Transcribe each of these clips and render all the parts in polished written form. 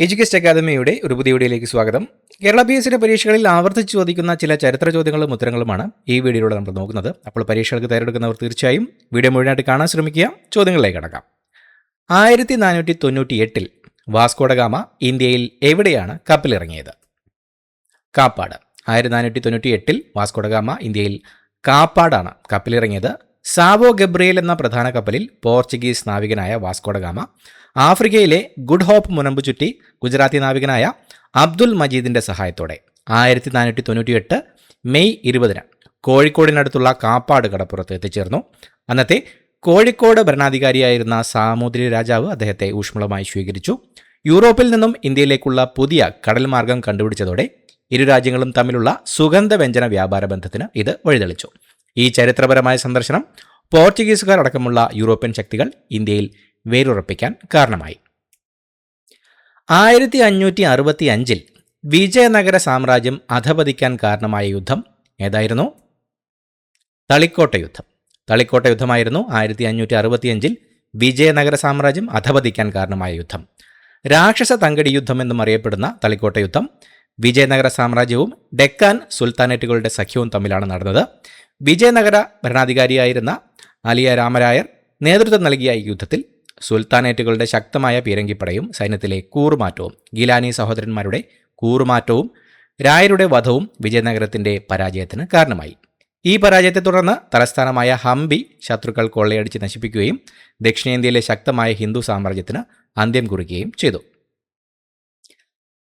എഡ്യൂക്കേസ്റ്റ് അക്കാദമിയുടെ ഒരു പുതിയ വീഡിയോയിലേക്ക് സ്വാഗതം. കേരള PSCയുടെ പരീക്ഷകളിൽ ആവർത്തിച്ച് ചോദിക്കുന്ന ചില ചരിത്ര ചോദ്യങ്ങളും ഉത്തരങ്ങളുമാണ് ഈ വീഡിയോയിലൂടെ നമ്മൾ നോക്കുന്നത്. അപ്പോൾ പരീക്ഷകൾക്ക് തയ്യാറെടുക്കുന്നവർ തീർച്ചയായും വീഡിയോ മുഴുവനായിട്ട് കാണാൻ ശ്രമിക്കുക. ചോദ്യങ്ങളിലേക്ക് കടക്കാം. 1498 വാസ്കോഡ ഗാമ ഇന്ത്യയിൽ എവിടെയാണ് കപ്പലിറങ്ങിയത്? കാപ്പാട്. 1498 വാസ്കോഡ ഗാമ ഇന്ത്യയിൽ കാപ്പാടാണ് കപ്പലിറങ്ങിയത്. സാവോ ഗബ്രിയേൽ എന്ന പ്രധാന കപ്പലിൽ പോർച്ചുഗീസ് നാവികനായ വാസ്കോഡ ഗാമ ആഫ്രിക്കയിലെ ഗുഡ് ഹോപ്പ് മുനമ്പ് ചുറ്റി ഗുജറാത്തി നാവികനായ അബ്ദുൽ മജീദിന്റെ സഹായത്തോടെ 1498 മെയ് 20 കോഴിക്കോടിനടുത്തുള്ള കാപ്പാട് കടപ്പുറത്ത് എത്തിച്ചേർന്നു. അന്നത്തെ കോഴിക്കോട് ഭരണാധികാരിയായിരുന്ന സാമൂതിരി രാജാവ് അദ്ദേഹത്തെ ഊഷ്മളമായി സ്വീകരിച്ചു. യൂറോപ്പിൽ നിന്നും ഇന്ത്യയിലേക്കുള്ള പുതിയ കടൽ മാർഗം കണ്ടുപിടിച്ചതോടെ ഇരു രാജ്യങ്ങളും തമ്മിലുള്ള സുഗന്ധവ്യഞ്ജന വ്യാപാര ബന്ധത്തിന് ഇത് വഴിതെളിച്ചു. ഈ ചരിത്രപരമായ സന്ദർശനം പോർച്ചുഗീസുകാർ അടക്കമുള്ള യൂറോപ്യൻ ശക്തികൾ ഇന്ത്യയിൽ വേരുറപ്പിക്കാൻ കാരണമായി. 1565 വിജയനഗര സാമ്രാജ്യം അധപതിക്കാൻ കാരണമായ യുദ്ധം ഏതായിരുന്നു? തളിക്കോട്ട യുദ്ധം. തളിക്കോട്ട യുദ്ധമായിരുന്നു 1565 വിജയനഗര സാമ്രാജ്യം അധപതിക്കാൻ കാരണമായ യുദ്ധം. രാക്ഷസ തങ്കടി യുദ്ധം എന്നും അറിയപ്പെടുന്ന തളിക്കോട്ട യുദ്ധം വിജയനഗര സാമ്രാജ്യവും ഡെക്കാൻ സുൽത്താനേറ്റുകളുടെ സഖ്യവും തമ്മിലാണ് നടന്നത്. വിജയനഗര ഭരണാധികാരിയായിരുന്ന അലിയ രാമരായർ നേതൃത്വം നൽകിയ ഈ യുദ്ധത്തിൽ സുൽത്താനേറ്റുകളുടെ ശക്തമായ പീരങ്കിപ്പടയും സൈന്യത്തിലെ കൂറുമാറ്റവും ഗിലാനി സഹോദരന്മാരുടെ കൂറുമാറ്റവും രായരുടെ വധവും വിജയനഗരത്തിന്റെ പരാജയത്തിന് കാരണമായി. ഈ പരാജയത്തെ തുടർന്ന് തലസ്ഥാനമായ ഹംപി ശത്രുക്കൾ കൊള്ളയടിച്ച് നശിപ്പിക്കുകയും ദക്ഷിണേന്ത്യയിലെ ശക്തമായ ഹിന്ദു സാമ്രാജ്യത്തിന് അന്ത്യം കുറിക്കുകയും ചെയ്തു.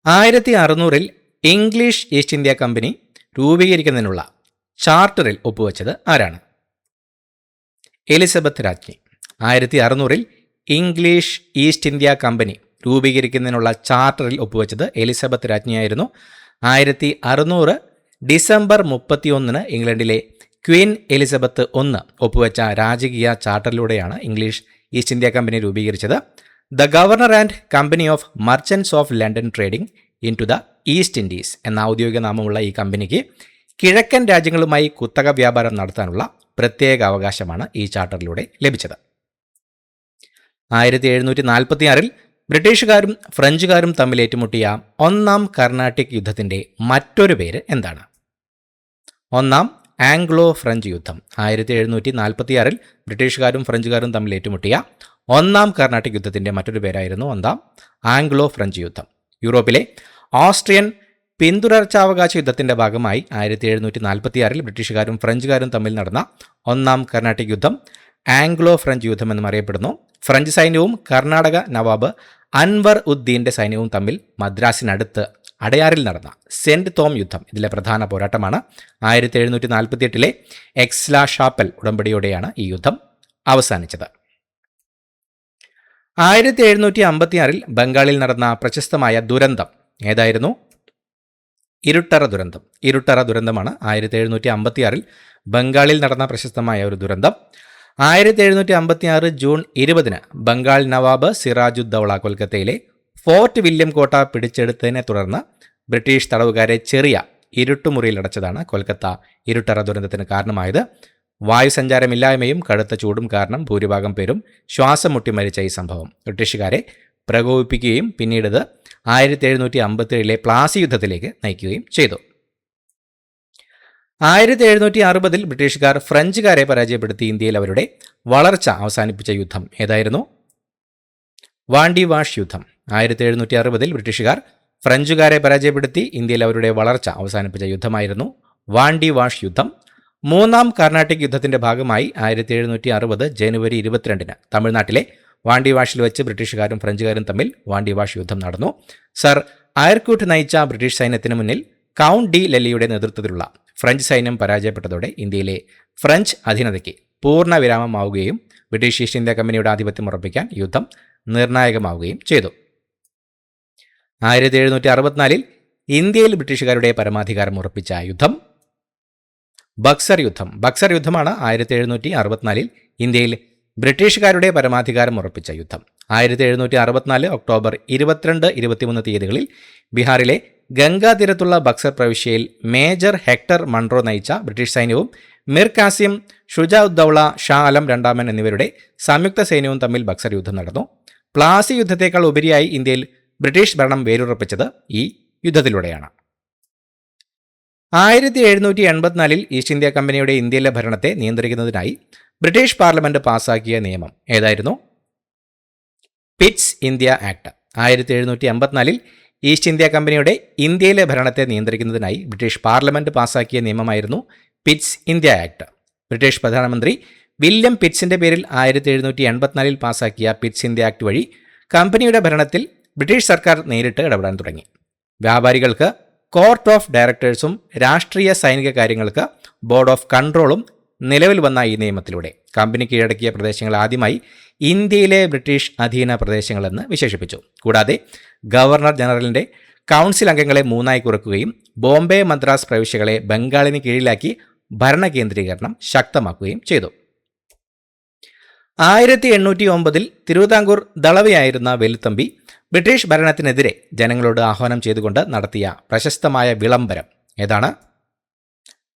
1600 ഇംഗ്ലീഷ് ഈസ്റ്റ് ഇന്ത്യ കമ്പനി രൂപീകരിക്കുന്നതിനുള്ള ചാർട്ടറിൽ ഒപ്പുവെച്ചത് ആരാണ്? എലിസബത്ത് രാജ്ഞി. 1600 ഇംഗ്ലീഷ് ഈസ്റ്റ് ഇന്ത്യ കമ്പനി രൂപീകരിക്കുന്നതിനുള്ള ചാർട്ടറിൽ ഒപ്പുവെച്ചത് എലിസബത്ത് രാജ്ഞിയായിരുന്നു. 1600 ഡിസംബർ 31 ഇംഗ്ലണ്ടിലെ ക്വീൻ എലിസബത്ത് I ഒപ്പുവെച്ച രാജകീയ ചാർട്ടറിലൂടെയാണ് ഇംഗ്ലീഷ് ഈസ്റ്റ് ഇന്ത്യ കമ്പനി രൂപീകരിച്ചത്. The Governor and Company of Merchants of London Trading into the East Indies എന്ന ഔദ്യോഗിക നാമമുള്ള ഈ കമ്പനിക്ക് കിഴക്കൻ രാജ്യങ്ങളുമായി കുത്തക വ്യാപാരം നടത്താനുള്ള പ്രത്യേക അവകാശമാണ് ഈ ചാർട്ടറിലൂടെ ലഭിച്ചത്. 1746 ബ്രിട്ടീഷുകാരും ഫ്രഞ്ചുകാരും തമ്മിൽ ഏറ്റുമുട്ടിയ ഒന്നാം കർണാട്ടിക് യുദ്ധത്തിന്റെ മറ്റൊരു പേര് എന്താണ്? ഒന്നാം ആംഗ്ലോ ഫ്രഞ്ച് യുദ്ധം. 1746 ബ്രിട്ടീഷുകാരും ഫ്രഞ്ചുകാരും തമ്മിൽ ഏറ്റുമുട്ടിയ ഒന്നാം കർണാട്ടിക് യുദ്ധത്തിന്റെ മറ്റൊരു പേരായിരുന്നു ഒന്നാം ആംഗ്ലോ ഫ്രഞ്ച് യുദ്ധം. യൂറോപ്പിലെ ഓസ്ട്രിയൻ പിന്തുടർച്ചാവകാശ യുദ്ധത്തിന്റെ ഭാഗമായി 1746 ബ്രിട്ടീഷുകാരും ഫ്രഞ്ചുകാരും തമ്മിൽ നടന്ന ഒന്നാം കർണാട്ടിക് യുദ്ധം ആംഗ്ലോ ഫ്രഞ്ച് യുദ്ധം എന്നും അറിയപ്പെടുന്നു. ഫ്രഞ്ച് സൈന്യവും കർണാടക നവാബ് അൻവർ ഉദ്ദീന്റെ സൈന്യവും തമ്മിൽ മദ്രാസിനടുത്ത് അടയാറിൽ നടന്ന സെന്റ് തോം യുദ്ധം ഇതിലെ പ്രധാന പോരാട്ടമാണ്. 1748 എക്സ്ലാ ഷാപ്പൽ ഉടമ്പടിയോടെയാണ് ഈ യുദ്ധം അവസാനിച്ചത്. 1756 ബംഗാളിൽ നടന്ന പ്രശസ്തമായ ദുരന്തം ഏതായിരുന്നു? ഇരുട്ടറ ദുരന്തം. ഇരുട്ടറ ദുരന്തമാണ് 1756 ബംഗാളിൽ നടന്ന പ്രശസ്തമായ ഒരു ദുരന്തം. 1756 ജൂൺ 20 ബംഗാൾ നവാബ് സിറാജുദ്ദൗള കൊൽക്കത്തയിലെ ഫോർട്ട് വില്യം കോട്ട പിടിച്ചെടുത്തതിനെ തുടർന്ന് ബ്രിട്ടീഷ് തടവുകാരെ ചെറിയ ഇരുട്ടുമുറിയിലടച്ചതാണ് കൊൽക്കത്ത ഇരുട്ടറ ദുരന്തത്തിന് കാരണമായത്. വായുസഞ്ചാരമില്ലായ്മയും കടുത്ത ചൂടും കാരണം ഭൂരിഭാഗം പേരും ശ്വാസം മുട്ടി മരിച്ച ഈ സംഭവം ബ്രിട്ടീഷുകാരെ പ്രകോപിപ്പിക്കുകയും പിന്നീട് 1757 പ്ലാസി യുദ്ധത്തിലേക്ക് നയിക്കുകയും ചെയ്തു. 1760 ബ്രിട്ടീഷുകാർ ഫ്രഞ്ചുകാരെ പരാജയപ്പെടുത്തി ഇന്ത്യയിൽ അവരുടെ വളർച്ച അവസാനിപ്പിച്ച യുദ്ധം ഏതായിരുന്നു? വാണ്ടി വാഷ് യുദ്ധം. 1760 ബ്രിട്ടീഷുകാർ ഫ്രഞ്ചുകാരെ പരാജയപ്പെടുത്തി ഇന്ത്യയിൽ അവരുടെ വളർച്ച അവസാനിപ്പിച്ച യുദ്ധമായിരുന്നു വാണ്ടി വാഷ് യുദ്ധം. മൂന്നാം കർണാട്ടിക് യുദ്ധത്തിന്റെ ഭാഗമായി 1760 ജനുവരി 22 തമിഴ്നാട്ടിലെ വാണ്ടിവാഷിൽ വെച്ച് ബ്രിട്ടീഷുകാരും ഫ്രഞ്ചുകാരും തമ്മിൽ വാണ്ടിവാഷ് യുദ്ധം നടന്നു. സർ അയർക്കൂട്ട് നയിച്ച ബ്രിട്ടീഷ് സൈന്യത്തിന് മുന്നിൽ കൗണ്ട് ഡി ലെല്ലിയുടെ നേതൃത്വത്തിലുള്ള ഫ്രഞ്ച് സൈന്യം പരാജയപ്പെട്ടതോടെ ഇന്ത്യയിലെ ഫ്രഞ്ച് അധീനതയ്ക്ക് പൂർണ്ണ വിരാമമാവുകയും ബ്രിട്ടീഷ് ഈസ്റ്റ് ഇന്ത്യ കമ്പനിയുടെ ആധിപത്യം ഉറപ്പിക്കാൻ യുദ്ധം നിർണായകമാവുകയും ചെയ്തു. 1764 ഇന്ത്യയിൽ ബ്രിട്ടീഷുകാരുടെ പരമാധികാരം ഉറപ്പിച്ച യുദ്ധം ബക്സർ യുദ്ധം. ബക്സർ യുദ്ധമാണ് 1764 ഇന്ത്യയിൽ ബ്രിട്ടീഷുകാരുടെ പരമാധികാരം ഉറപ്പിച്ച യുദ്ധം. 1764 ഒക്ടോബർ 22, 23 തീയതികളിൽ ബീഹാറിലെ ഗംഗാ തീരത്തുള്ള ബക്സർ പ്രവിശ്യയിൽ മേജർ ഹെക്ടർ മൺറോ നയിച്ച ബ്രിട്ടീഷ് സൈന്യവും മിർ കാസിം, ഷുജാഉദ്ദൗള, ഷാ ആലം രണ്ടാമൻ എന്നിവരുടെ സംയുക്ത സൈന്യവും തമ്മിൽ ബക്സർ യുദ്ധം നടന്നു. പ്ലാസി യുദ്ധത്തേക്കാൾ ഉപരിയായി ഇന്ത്യയിൽ ബ്രിട്ടീഷ് ഭരണം വേരുറപ്പിച്ചത് ഈ യുദ്ധത്തിലൂടെയാണ്. 1784 ഈസ്റ്റ് ഇന്ത്യ കമ്പനിയുടെ ഇന്ത്യയിലെ ഭരണത്തെ നിയന്ത്രിക്കുന്നതിനായി ബ്രിട്ടീഷ് പാർലമെന്റ് പാസാക്കിയ നിയമം ഏതായിരുന്നു? Pitt's India act. 1784 east India കമ്പനിയുടെ ഇന്ത്യയിലെ ഭരണത്തെ നിയന്ത്രിക്കുന്നതിനായി ബ്രിട്ടീഷ് പാർലമെന്റ് പാസാക്കിയ നിയമമായിരുന്നു പിറ്റ്സ് ഇന്ത്യ ആക്ട്. ബ്രിട്ടീഷ് പ്രധാനമന്ത്രി വില്യം പിറ്റ്സിന്റെ പേരിൽ 1784 പാസാക്കിയ പിറ്റ്സ് ഇന്ത്യ ആക്ട് വഴി കമ്പനിയുടെ ഭരണത്തിൽ ബ്രിട്ടീഷ് സർക്കാർ നേരിട്ട് ഇടപെടാൻ തുടങ്ങി. വ്യാപാരികൾക്ക് കോർട്ട് ഓഫ് ഡയറക്ടേഴ്സും രാഷ്ട്രീയ സൈനിക കാര്യങ്ങൾക്ക് ബോർഡ് ഓഫ് കൺട്രോളും നിലവിൽ വന്ന ഈ നിയമത്തിലൂടെ കമ്പനി കീഴടക്കിയ പ്രദേശങ്ങൾ ആദ്യമായി ഇന്ത്യയിലെ ബ്രിട്ടീഷ് അധീന പ്രദേശങ്ങളെന്ന് വിശേഷിപ്പിച്ചു. കൂടാതെ ഗവർണർ ജനറലിന്റെ കൗൺസിൽ അംഗങ്ങളെ 3 കുറയ്ക്കുകയും ബോംബെ മദ്രാസ് പ്രവിശ്യകളെ ബംഗാളിന് കീഴിലാക്കി ഭരണ കേന്ദ്രീകരണം ശക്തമാക്കുകയും ചെയ്തു. 1809 തിരുവിതാംകൂർ ദളവയായിരുന്ന വേലുത്തമ്പി ബ്രിട്ടീഷ് ഭരണത്തിനെതിരെ ജനങ്ങളോട് ആഹ്വാനം ചെയ്തുകൊണ്ട് നടത്തിയ പ്രശസ്തമായ വിളംബരം ഏതാണ്?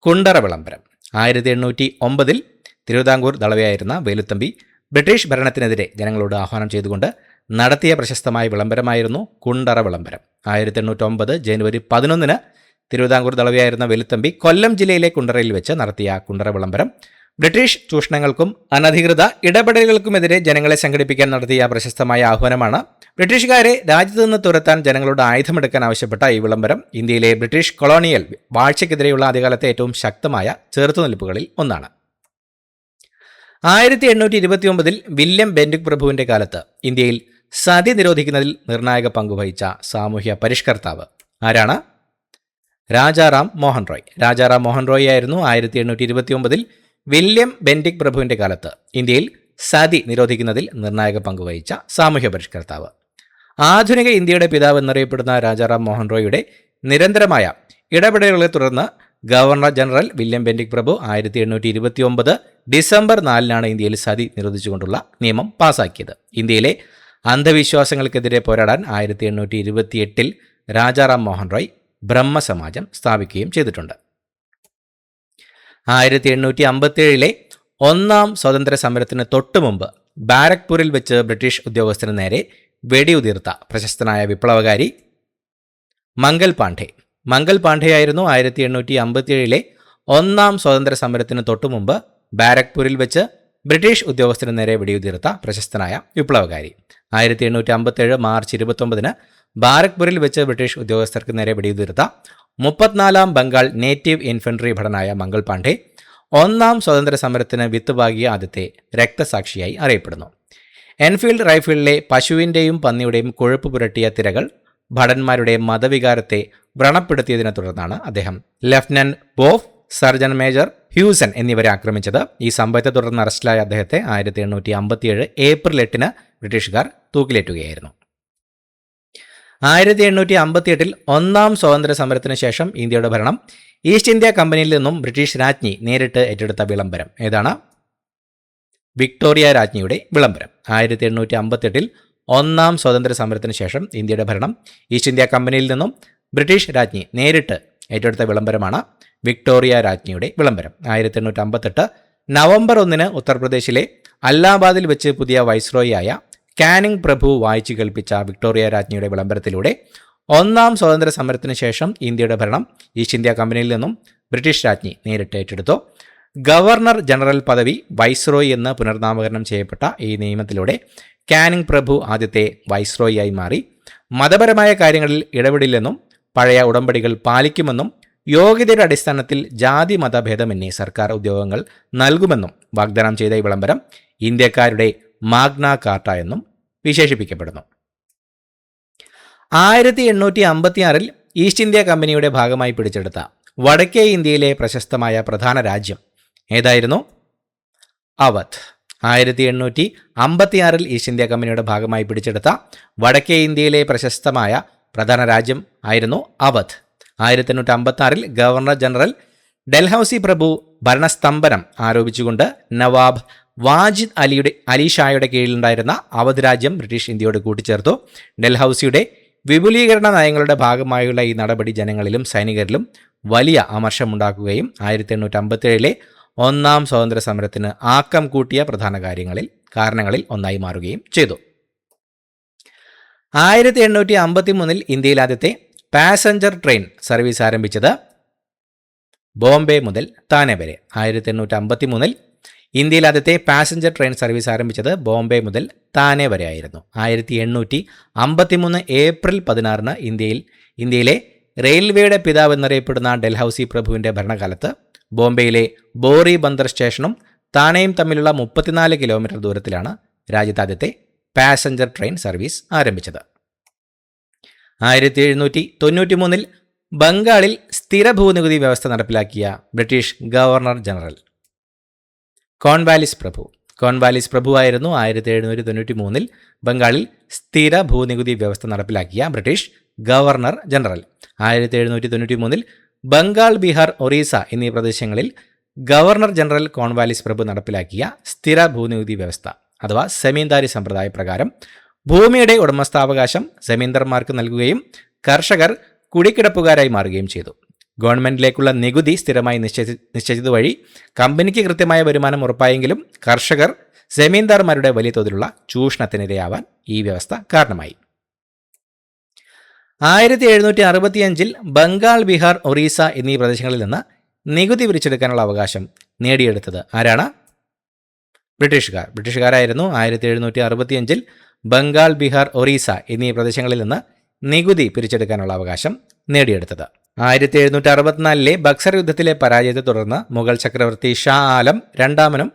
കുണ്ടറ വിളംബരം. 1809 തിരുവിതാംകൂർ ദളവയായിരുന്ന വേലുത്തമ്പി ബ്രിട്ടീഷ് ഭരണത്തിനെതിരെ ജനങ്ങളോട് ആഹ്വാനം ചെയ്തുകൊണ്ട് നടത്തിയ പ്രശസ്തമായ വിളംബരമായിരുന്നു കുണ്ടറ വിളംബരം. 1809 ജനുവരി 11 തിരുവിതാംകൂർ ദളവയായിരുന്ന വേലുത്തമ്പി കൊല്ലം ജില്ലയിലെ കുണ്ടറയിൽ വെച്ച് നടത്തിയ കുണ്ടറ വിളംബരം ബ്രിട്ടീഷ് ചൂഷണങ്ങൾക്കും അനധികൃത ഇടപെടലുകൾക്കുമെതിരെ ജനങ്ങളെ സംഘടിപ്പിക്കാൻ നടത്തിയ പ്രശസ്തമായ ആഹ്വാനമാണ്. ബ്രിട്ടീഷുകാരെ രാജ്യത്തു നിന്ന് തുരത്താൻ ജനങ്ങളോട് ആയുധമെടുക്കാൻ ആവശ്യപ്പെട്ട ഈ വിളംബരം ഇന്ത്യയിലെ ബ്രിട്ടീഷ് കൊളോണിയൽ വാഴ്ചയ്ക്കെതിരെയുള്ള ആദ്യകാലത്തെ ഏറ്റവും ശക്തമായ ചെറുത്തുനിൽപ്പുകളിൽ ഒന്നാണ്. 1829 വില്യം ബെന്റിക് പ്രഭുവിന്റെ കാലത്ത് ഇന്ത്യയിൽ സതി നിരോധിക്കുന്നതിൽ നിർണായക പങ്കുവഹിച്ച സാമൂഹ്യ പരിഷ്കർത്താവ് ആരാണ്? രാജാറാം മോഹൻ റോയ്. രാജാറാം മോഹൻ റോയ് ആയിരുന്നു 1829 വില്യം ബെന്റിക് പ്രഭുവിന്റെ കാലത്ത് ഇന്ത്യയിൽ സതി നിരോധിക്കുന്നതിൽ നിർണായക പങ്കുവഹിച്ച സാമൂഹ്യ പരിഷ്കർത്താവ്. ആധുനിക ഇന്ത്യയുടെ പിതാവ് എന്നറിയപ്പെടുന്ന രാജാറാം മോഹൻ റോയിയുടെ നിരന്തരമായ ഇടപെടലുകളെ തുടർന്ന് ഗവർണർ ജനറൽ വില്യം ബെന്റിക് പ്രഭു 1829 ഡിസംബർ 4 ഇന്ത്യയിൽ സതി നിരോധിച്ചുകൊണ്ടുള്ള നിയമം പാസാക്കിയത്. ഇന്ത്യയിലെ അന്ധവിശ്വാസങ്ങൾക്കെതിരെ പോരാടാൻ 1828 രാജാറാം മോഹൻ റോയ് ബ്രഹ്മസമാജം സ്ഥാപിക്കുകയും ചെയ്തിട്ടുണ്ട്. 1857 ഒന്നാം സ്വാതന്ത്ര്യ സമരത്തിന് തൊട്ടുമുമ്പ് ബാരക്പൂരിൽ വെച്ച് ബ്രിട്ടീഷ് ഉദ്യോഗസ്ഥന് നേരെ വെടിയുതിർത്ത പ്രശസ്തനായ വിപ്ലവകാരി മംഗൽ പാണ്ഡെ. മംഗൽ പാണ്ഡെയായിരുന്നു 1857 ഒന്നാം സ്വാതന്ത്ര്യ സമരത്തിന് തൊട്ടുമുമ്പ് ബാരക്പൂരിൽ വെച്ച് ബ്രിട്ടീഷ് ഉദ്യോഗസ്ഥന് നേരെ വെടിയുതിർത്ത പ്രശസ്തനായ വിപ്ലവകാരി. 1857 മാർച്ച് 29 ബാരക്പൂരിൽ വെച്ച് ബ്രിട്ടീഷ് ഉദ്യോഗസ്ഥർക്ക് നേരെ വെടിയുതിർത്ത 34ാം ബംഗാൾ നേറ്റീവ് ഇൻഫൻട്രി ഭടനായ മംഗൾ പാണ്ഡെ ഒന്നാം സ്വാതന്ത്ര്യ സമരത്തിന് വിത്തുപാകിയ ആദ്യത്തെ രക്തസാക്ഷിയായി അറിയപ്പെടുന്നു. എൻഫീൽഡ് റൈഫിളിലെ പശുവിൻ്റെയും പന്നിയുടെയും കൊഴുപ്പ് പുരട്ടിയ തിരകൾ ഭടന്മാരുടെ മതവികാരത്തെ വ്രണപ്പെടുത്തിയതിനെ തുടർന്നാണ് അദ്ദേഹം ലഫ്റ്റനന്റ് ബോഫ്, സർജൻ മേജർ ഹ്യൂസൻ എന്നിവരെ ആക്രമിച്ചത്. ഈ സംഭവത്തെ തുടർന്ന് അറസ്റ്റിലായ അദ്ദേഹത്തെ 1857 ഏപ്രിൽ 8 ബ്രിട്ടീഷുകാർ തൂക്കിലേറ്റുകയായിരുന്നു. 1858 ഒന്നാം സ്വാതന്ത്ര്യ സമരത്തിന് ശേഷം ഇന്ത്യയുടെ ഭരണം ഈസ്റ്റ് ഇന്ത്യ കമ്പനിയിൽ നിന്നും ബ്രിട്ടീഷ് രാജ്ഞി നേരിട്ട് ഏറ്റെടുത്ത വിളംബരം ഏതാണ്? വിക്ടോറിയ രാജ്ഞിയുടെ വിളംബരം. 1858 ഒന്നാം സ്വാതന്ത്ര്യ സമരത്തിന് ശേഷം ഇന്ത്യയുടെ ഭരണം ഈസ്റ്റ് ഇന്ത്യ കമ്പനിയിൽ നിന്നും ബ്രിട്ടീഷ് രാജ്ഞി നേരിട്ട് ഏറ്റെടുത്ത വിളംബരമാണ് വിക്ടോറിയ രാജ്ഞിയുടെ വിളംബരം. 1858 നവംബർ 1 ഉത്തർപ്രദേശിലെ അല്ലാഹാബാദിൽ വെച്ച് പുതിയ വൈസ്രോയിയായ കാനിംഗ് പ്രഭു വായിച്ചു കേൾപ്പിച്ച വിക്ടോറിയ രാജ്ഞിയുടെ വിളംബരത്തിലൂടെ ഒന്നാം സ്വാതന്ത്ര്യ സമരത്തിന് ശേഷം ഇന്ത്യയുടെ ഭരണം ഈസ്റ്റ് ഇന്ത്യ കമ്പനിയിൽ നിന്നും ബ്രിട്ടീഷ് രാജ്ഞി നേരിട്ട് ഏറ്റെടുത്തു. ഗവർണർ ജനറൽ പദവി വൈസ്രോയി എന്ന് പുനർനാമകരണം ചെയ്യപ്പെട്ട ഈ നിയമത്തിലൂടെ കാനിംഗ് പ്രഭു ആദ്യത്തെ വൈസ്രോയിയായി മാറി. മതപരമായ കാര്യങ്ങളിൽ ഇടപെടില്ലെന്നും പഴയ ഉടമ്പടികൾ പാലിക്കുമെന്നും യോഗ്യതയുടെ അടിസ്ഥാനത്തിൽ ജാതി മതഭേദമന്യേ സർക്കാർ ഉദ്യോഗങ്ങൾ നൽകുമെന്നും വാഗ്ദാനം ചെയ്ത ഈ വിളംബരം ഇന്ത്യക്കാരുടെ മാഗ്ന കാർട്ട എന്നും വിശേഷിപ്പിക്കപ്പെടുന്നു. 1856 ഈസ്റ്റ് ഇന്ത്യ കമ്പനിയുടെ ഭാഗമായി പിടിച്ചെടുത്ത വടക്കേ ഇന്ത്യയിലെ പ്രശസ്തമായ പ്രധാന രാജ്യം ഏതായിരുന്നു? അവധ്. 1856 ഈസ്റ്റ് ഇന്ത്യ കമ്പനിയുടെ ഭാഗമായി പിടിച്ചെടുത്ത വടക്കേ ഇന്ത്യയിലെ പ്രശസ്തമായ പ്രധാന രാജ്യം ആയിരുന്നു അവധ്. 1856 ഗവർണർ ജനറൽ ഡൽഹൌസി പ്രഭു ഭരണസ്തംഭനം ആരോപിച്ചുകൊണ്ട് നവാബ് വാജിദ് അലി ഷായുടെ കീഴിലുണ്ടായിരുന്ന അവധ് രാജ്യം ബ്രിട്ടീഷ് ഇന്ത്യയോട് കൂട്ടിച്ചേർത്തു. ഡൽഹൌസിയുടെ വിപുലീകരണ നയങ്ങളുടെ ഭാഗമായുള്ള ഈ നടപടി ജനങ്ങളിലും സൈനികരിലും വലിയ അമർഷമുണ്ടാക്കുകയും 1857 ഒന്നാം സ്വാതന്ത്ര്യ സമരത്തിന് ആക്കം കൂട്ടിയ പ്രധാന കാരണങ്ങളിൽ ഒന്നായി മാറുകയും ചെയ്തു. 1853 ഇന്ത്യയിൽ ആദ്യത്തെ പാസഞ്ചർ ട്രെയിൻ സർവീസ് ആരംഭിച്ചത് ബോംബെ മുതൽ താനെ വരെ. 1853 ഇന്ത്യയിൽ ആദ്യത്തെ പാസഞ്ചർ ട്രെയിൻ സർവീസ് ആരംഭിച്ചത് ബോംബെ മുതൽ താനെ വരെ ആയിരുന്നു. 1853 ഏപ്രിൽ 16 ഇന്ത്യയിലെ റെയിൽവേയുടെ പിതാവ് എന്നറിയപ്പെടുന്ന ഡൽഹൌസി പ്രഭുവിൻ്റെ ഭരണകാലത്ത് ബോംബെയിലെ ബോറി ബന്ദർ സ്റ്റേഷനും താനെയും തമ്മിലുള്ള 34 കിലോമീറ്റർ ദൂരത്തിലാണ് രാജ്യത്ത് ആദ്യത്തെ പാസഞ്ചർ ട്രെയിൻ സർവീസ് ആരംഭിച്ചത്. 1793 ബംഗാളിൽ സ്ഥിര ഭൂനികുതി വ്യവസ്ഥ നടപ്പിലാക്കിയ ബ്രിട്ടീഷ് ഗവർണർ ജനറൽ കോൺവാലിസ് പ്രഭു ആയിരുന്നു 1793 ബംഗാളിൽ സ്ഥിര ഭൂനികുതി വ്യവസ്ഥ നടപ്പിലാക്കിയ British governor general. 1793 Bengal, Bihar, Orissa എന്നീ പ്രദേശങ്ങളിൽ ഗവർണർ ജനറൽ കോൺവാലിസ് പ്രഭു നടപ്പിലാക്കിയ സ്ഥിര ഭൂനികുതി വ്യവസ്ഥ അഥവാ സെമീന്ദാരി സമ്പ്രദായ പ്രകാരം ഭൂമിയുടെ ഉടമസ്ഥാവകാശം സെമീന്ദർമാർക്ക് നൽകുകയും കർഷകർ കുടിക്കിടപ്പുകാരായി മാറുകയും ചെയ്തു. ഗവൺമെന്റിലേക്കുള്ള നികുതി സ്ഥിരമായി നിശ്ചയിച്ചതുവഴി കമ്പനിക്ക് കൃത്യമായ വരുമാനം ഉറപ്പായെങ്കിലും കർഷകർ സെമീന്ദാർമാരുടെ വലിയ തോതിലുള്ള ചൂഷണത്തിനിരയാവാൻ ഈ വ്യവസ്ഥ കാരണമായി. 1765 ബംഗാൾ, ബീഹാർ, ഒറീസ എന്നീ പ്രദേശങ്ങളിൽ നിന്ന് നികുതി പിരിച്ചെടുക്കാനുള്ള അവകാശം നേടിയെടുത്തത് ആരാണ്? ബ്രിട്ടീഷുകാരായിരുന്നു. 1765 ബംഗാൾ, ബീഹാർ, ഒറീസ എന്നീ പ്രദേശങ്ങളിൽ നിന്ന് നികുതി പിരിച്ചെടുക്കാനുള്ള അവകാശം നേടിയെടുത്തത്. 1764 ബക്സർ യുദ്ധത്തിലെ പരാജയത്തെ തുടർന്ന് മുഗൾ ചക്രവർത്തി ഷാ ആലം രണ്ടാമനും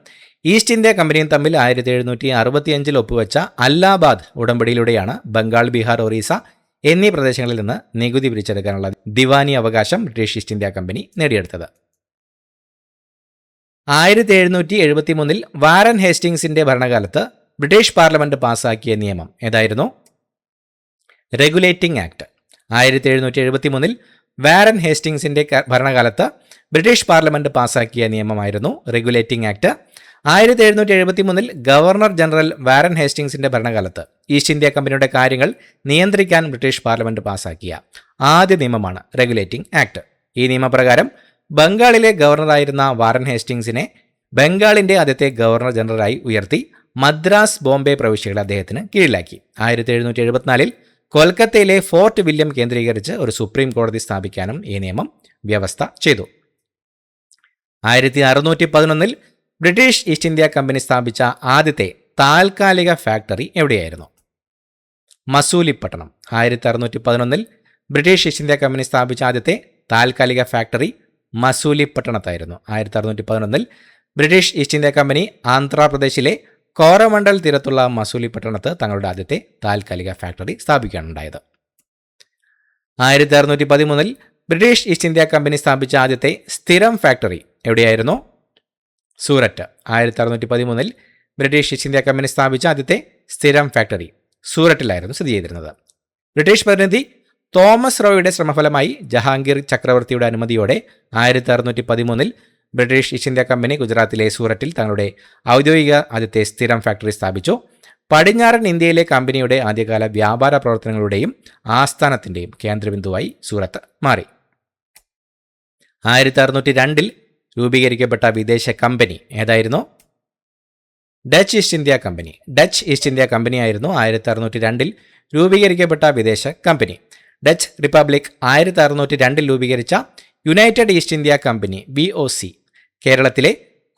ഈസ്റ്റ് ഇന്ത്യ കമ്പനിയും തമ്മിൽ 1765 ഒപ്പുവെച്ച അല്ലാഹാബാദ് ഉടമ്പടിയിലൂടെയാണ് ബംഗാൾ, ബീഹാർ, ഒറീസ എന്നീ പ്രദേശങ്ങളിൽ നിന്ന് നികുതി പിരിച്ചെടുക്കാനുള്ള ദിവാനി അവകാശം ബ്രിട്ടീഷ് ഈസ്റ്റ് ഇന്ത്യ കമ്പനി നേടിയെടുത്തത്. 1773 വാരൻ ഹേസ്റ്റിംഗ്സിന്റെ ഭരണകാലത്ത് ബ്രിട്ടീഷ് പാർലമെന്റ് പാസാക്കിയ നിയമം ഏതായിരുന്നു? Regulating act. 1773 വാരൻ ഹേസ്റ്റിംഗ്സിന്റെ ഭരണകാലത്ത് ബ്രിട്ടീഷ് പാർലമെന്റ് പാസാക്കിയ നിയമമായിരുന്നു regulating act. 1773 governor general Warren ഹേസ്റ്റിംഗ്സിന്റെ ഭരണകാലത്ത് ഈസ്റ്റ് ഇന്ത്യ കമ്പനിയുടെ കാര്യങ്ങൾ നിയന്ത്രിക്കാൻ ബ്രിട്ടീഷ് പാർലമെന്റ് പാസാക്കിയ ആദ്യ നിയമമാണ് റെഗുലേറ്റിംഗ് ആക്ട്. ഈ നിയമപ്രകാരം ബംഗാളിലെ ഗവർണറായിരുന്ന വാരൻ ഹേസ്റ്റിംഗ്സിനെ ബംഗാളിന്റെ ആദ്യത്തെ ഗവർണർ ജനറലായി ഉയർത്തി മദ്രാസ്, ബോംബെ പ്രവിശ്യകളെ അദ്ദേഹത്തിന് കീഴിലാക്കി. 1774 കൊൽക്കത്തയിലെ ഫോർട്ട് വില്യം കേന്ദ്രീകരിച്ച് ഒരു സുപ്രീം കോടതി സ്ഥാപിക്കാനും ഈ നിയമം വ്യവസ്ഥ ചെയ്തു. 1611 ബ്രിട്ടീഷ് ഈസ്റ്റ് ഇന്ത്യ കമ്പനി സ്ഥാപിച്ച ആദ്യത്തെ താൽക്കാലിക ഫാക്ടറി എവിടെയായിരുന്നു? Masulipatnam. 1611 British East India company സ്ഥാപിച്ച ആദ്യത്തെ താൽക്കാലിക ഫാക്ടറി മസൂലിപ്പട്ടണത്തായിരുന്നു. 1611 ബ്രിട്ടീഷ് ഈസ്റ്റ് ഇന്ത്യ കമ്പനി ആന്ധ്രാപ്രദേശിലെ കോറമണ്ഡൽ തീരത്തുള്ള മസൂലിപ്പട്ടണത്ത് തങ്ങളുടെ ആദ്യത്തെ താൽക്കാലിക ഫാക്ടറി സ്ഥാപിക്കാനുണ്ടായത്. 1613 ബ്രിട്ടീഷ് ഈസ്റ്റ് ഇന്ത്യ കമ്പനി സ്ഥാപിച്ച ആദ്യത്തെ സ്ഥിരം ഫാക്ടറി എവിടെയായിരുന്നു? Surat. 1613 British East India company സ്ഥാപിച്ച ആദ്യത്തെ സ്ഥിരം ഫാക്ടറി സൂററ്റിലായിരുന്നു സ്ഥിതി ചെയ്തിരുന്നത്. ബ്രിട്ടീഷ് പ്രതിനിധി തോമസ് റോയുടെ ശ്രമഫലമായി ജഹാംഗീർ ചക്രവർത്തിയുടെ അനുമതിയോടെ 1613 ബ്രിട്ടീഷ് ഈസ്റ്റ് ഇന്ത്യ കമ്പനി ഗുജറാത്തിലെ സൂററ്റിൽ തങ്ങളുടെ ഔദ്യോഗിക ആദ്യത്തെ സ്ഥിരം ഫാക്ടറി സ്ഥാപിച്ചു. പടിഞ്ഞാറൻ ഇന്ത്യയിലെ കമ്പനിയുടെ ആദ്യകാല വ്യാപാര പ്രവർത്തനങ്ങളുടെയും ആസ്ഥാനത്തിൻ്റെയും കേന്ദ്രബിന്ദുവായി സൂറത്ത് മാറി. 1602 രൂപീകരിക്കപ്പെട്ട വിദേശ കമ്പനി ഏതായിരുന്നു? Dutch East India company. Dutch East India കമ്പനിയായിരുന്നു 1602 രൂപീകരിക്കപ്പെട്ട വിദേശ കമ്പനി. ഡച്ച് റിപ്പബ്ലിക് 1602 രൂപീകരിച്ച united East India company BOC കേരളത്തിലെ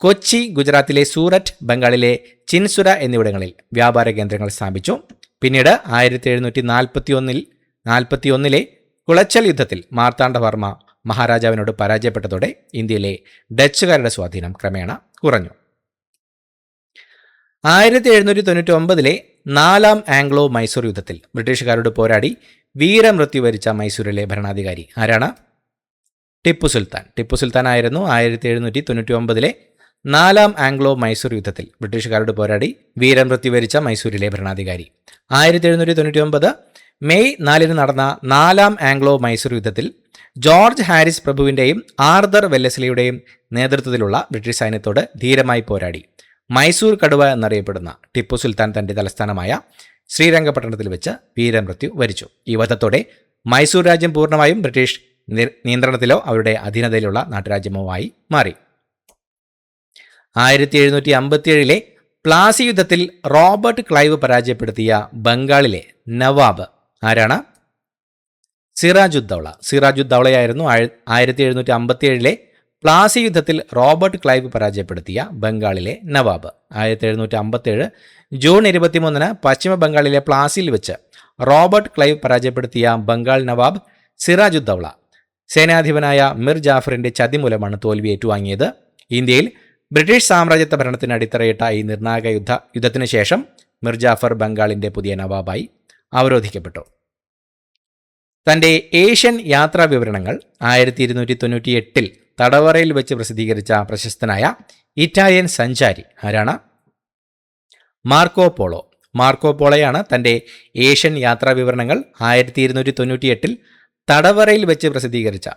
കൊച്ചി, ഗുജറാത്തിലെ സൂററ്റ്, ബംഗാളിലെ ചിൻസുര എന്നിവിടങ്ങളിൽ വ്യാപാര കേന്ദ്രങ്ങൾ സ്ഥാപിച്ചു. പിന്നീട് 1741 കുളച്ചൽ യുദ്ധത്തിൽ മാർത്താണ്ഡവർമ്മ മഹാരാജാവിനോട് പരാജയപ്പെട്ടതോടെ ഇന്ത്യയിലെ ഡച്ചുകാരുടെ സ്വാധീനം ക്രമേണ കുറഞ്ഞു. 1799 4ാം ആംഗ്ലോ മൈസൂർ യുദ്ധത്തിൽ ബ്രിട്ടീഷുകാരോട് പോരാടി വീരമൃത്യു വരിച്ച മൈസൂരിലെ ഭരണാധികാരി ആരാണ്? ടിപ്പു സുൽത്താൻ ആയിരുന്നു 1799 4ാം ആംഗ്ലോ മൈസൂർ യുദ്ധത്തിൽ ബ്രിട്ടീഷുകാരോട് പോരാടി വീരമൃത്യു വരിച്ച മൈസൂരിലെ ഭരണാധികാരി. 1799 മെയ് 4 നടന്ന 4ാം ആംഗ്ലോ മൈസൂർ യുദ്ധത്തിൽ ജോർജ് ഹാരിസ് പ്രഭുവിൻ്റെയും ആർതർ വെല്ലസ്ലിയുടെയും നേതൃത്വത്തിലുള്ള ബ്രിട്ടീഷ് സൈന്യത്തോട് ധീരമായി പോരാടി മൈസൂർ കടുവ എന്നറിയപ്പെടുന്ന ടിപ്പു സുൽത്താൻ തന്റെ തലസ്ഥാനമായ ശ്രീരംഗപട്ടണത്തിൽ വെച്ച് വീരമൃത്യു വരിച്ചു. ഈ വധത്തോടെ മൈസൂർ രാജ്യം പൂർണ്ണമായും ബ്രിട്ടീഷ് നിയന്ത്രണത്തിലോ അവരുടെ അധീനതയിലുള്ള നാട്ടുരാജ്യമോ ആയി മാറി. 1757 പ്ലാസി യുദ്ധത്തിൽ റോബർട്ട് ക്ലൈവ് പരാജയപ്പെടുത്തിയ ബംഗാളിലെ നവാബ് ആരാണ്? സിറാജുദ്ദൗളയായിരുന്നു 1757 പ്ലാസി യുദ്ധത്തിൽ റോബർട്ട് ക്ലൈവ് പരാജയപ്പെടുത്തിയ ബംഗാളിലെ നവാബ്. 1757 ജൂൺ 23 പശ്ചിമ ബംഗാളിലെ പ്ലാസിയിൽ വെച്ച് റോബർട്ട് ക്ലൈവ് പരാജയപ്പെടുത്തിയ ബംഗാൾ നവാബ് സിറാജുദ്ദൗള സേനാധിപനായ മിർ ജാഫറിന്റെ ചതി മൂലമാണ് തോൽവി ഏറ്റുവാങ്ങിയത്. ഇന്ത്യയിൽ ബ്രിട്ടീഷ് സാമ്രാജ്യത്വ ഭരണത്തിന് അടിത്തറയിട്ട ഈ നിർണായക യുദ്ധത്തിന് ശേഷം മിർ ജാഫർ ബംഗാളിന്റെ പുതിയ നവാബായി അവരോധിക്കപ്പെട്ടു. തന്റെ ഏഷ്യൻ യാത്രാ വിവരണങ്ങൾ 1298 തടവറയിൽ വെച്ച് പ്രസിദ്ധീകരിച്ച പ്രശസ്തനായ ഇറ്റാലിയൻ സഞ്ചാരി ആരാണ്? മാർക്കോ പോളോയാണ് തന്റെ ഏഷ്യൻ യാത്രാ വിവരണങ്ങൾ 1298 തടവറയിൽ വെച്ച് പ്രസിദ്ധീകരിച്ച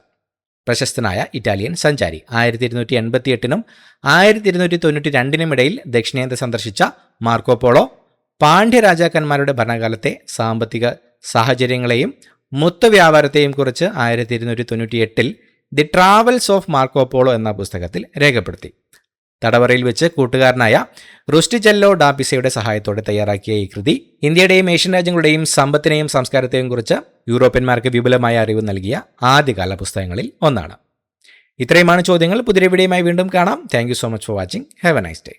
പ്രശസ്തനായ ഇറ്റാലിയൻ സഞ്ചാരി. 1288 1292 ഇടയിൽ ദക്ഷിണേന്ത്യ സന്ദർശിച്ച മാർക്കോ പോളോ പാണ്ഡ്യ രാജാക്കന്മാരുടെ ഭരണകാലത്തെ സാമ്പത്തിക സാഹചര്യങ്ങളെയും മുത്തുവ്യാപാരത്തെയും കുറിച്ച് 1298 the Travels of Marco Polo എന്ന പുസ്തകത്തിൽ രേഖപ്പെടുത്തി. തടവറയിൽ വെച്ച് കൂട്ടുകാരനായ റുസ്റ്റിച്ചെല്ലോ ഡാ പിസയുടെ സഹായത്തോടെ തയ്യാറാക്കിയ ഈ കൃതി ഇന്ത്യയുടെയും ഏഷ്യൻ രാജ്യങ്ങളുടെയും സമ്പത്തിനെയും സംസ്കാരത്തെയും കുറിച്ച് യൂറോപ്യന്മാർക്ക് വിപുലമായ അറിവ് നൽകിയ ആദ്യകാല പുസ്തകങ്ങളിൽ ഒന്നാണ്. ഇത്രയുമാണ് ചോദ്യങ്ങൾ. പുതിയ വീഡിയോയുമായി വീണ്ടും കാണാം. Thank you so much for watching. Have A nice day.